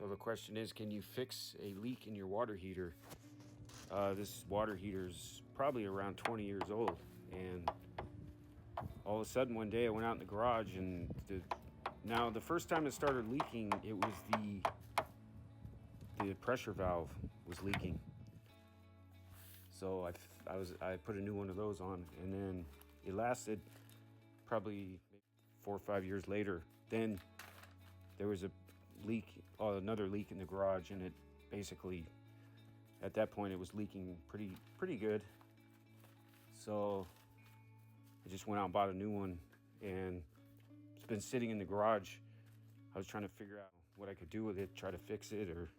So the question is, can you fix a leak in your water heater? This water heater's probably around 20 years old, and all of a sudden one day I went out in the garage, and the first time it started leaking, it was the pressure valve was leaking. So I put a new one of those on, and then it lasted probably 4 or 5 years later. Then there was another leak in the garage, and it basically, at that point, it was leaking pretty good. So I just went out and bought a new one, and it's been sitting in the garage. I was trying to figure out what I could do with it, try to fix it, or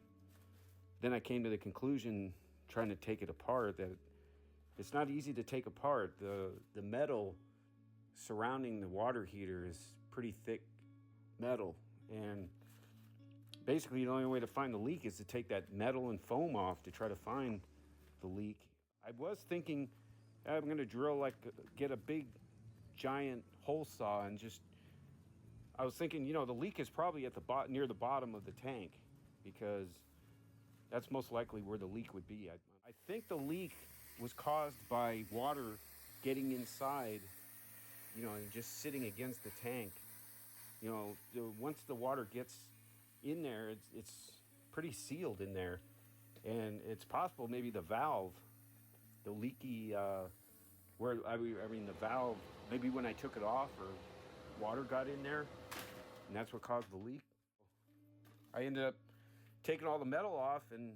then I came to the conclusion, trying to take it apart, that it's not easy to take apart. The metal surrounding the water heater is pretty thick metal, and basically the only way to find the leak is to take that metal and foam off to try to find the leak. I was thinking I'm going to get a big giant hole saw and I was thinking, the leak is probably at near the bottom of the tank, because that's most likely where the leak would be. I think the leak was caused by water getting inside, and just sitting against the tank. Once the water gets in there, it's pretty sealed in there, and it's possible maybe the valve, the leaky, the valve, maybe when I took it off, or water got in there, and that's what caused the leak. I ended up taking all the metal off, and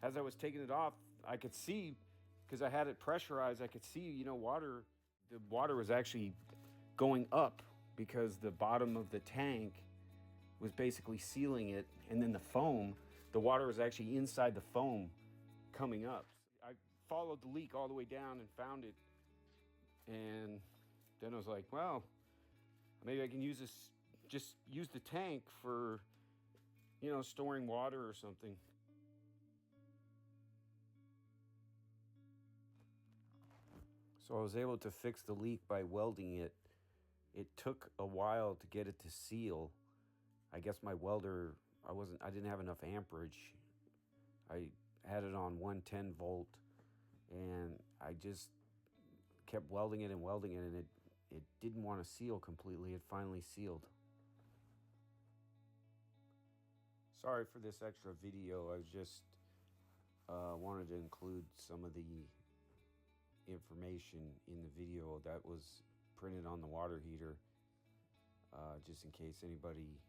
as I was taking it off, I could see, because I had it pressurized, I could see, the water was actually going up, because the bottom of the tank was basically sealing it, and then the water was actually inside the foam coming up. I followed the leak all the way down and found it, and then I was like, well, maybe I can use the tank for, storing water or something. So I was able to fix the leak by welding it. It took a while to get it to seal. I guess my welder, I didn't have enough amperage. I had it on 110 volt, and I just kept welding it, and it didn't want to seal completely. It finally sealed. Sorry for this extra video. I just wanted to include some of the information in the video that was printed on the water heater, just in case anybody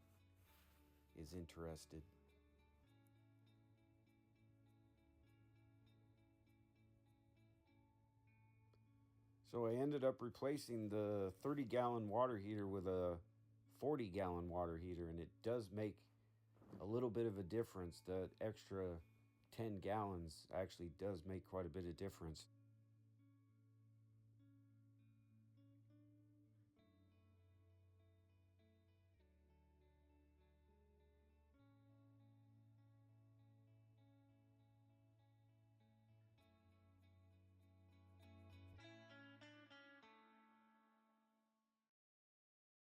is interested. So I ended up replacing the 30-gallon water heater with a 40-gallon water heater, and it does make a little bit of a difference. The extra 10 gallons actually does make quite a bit of difference.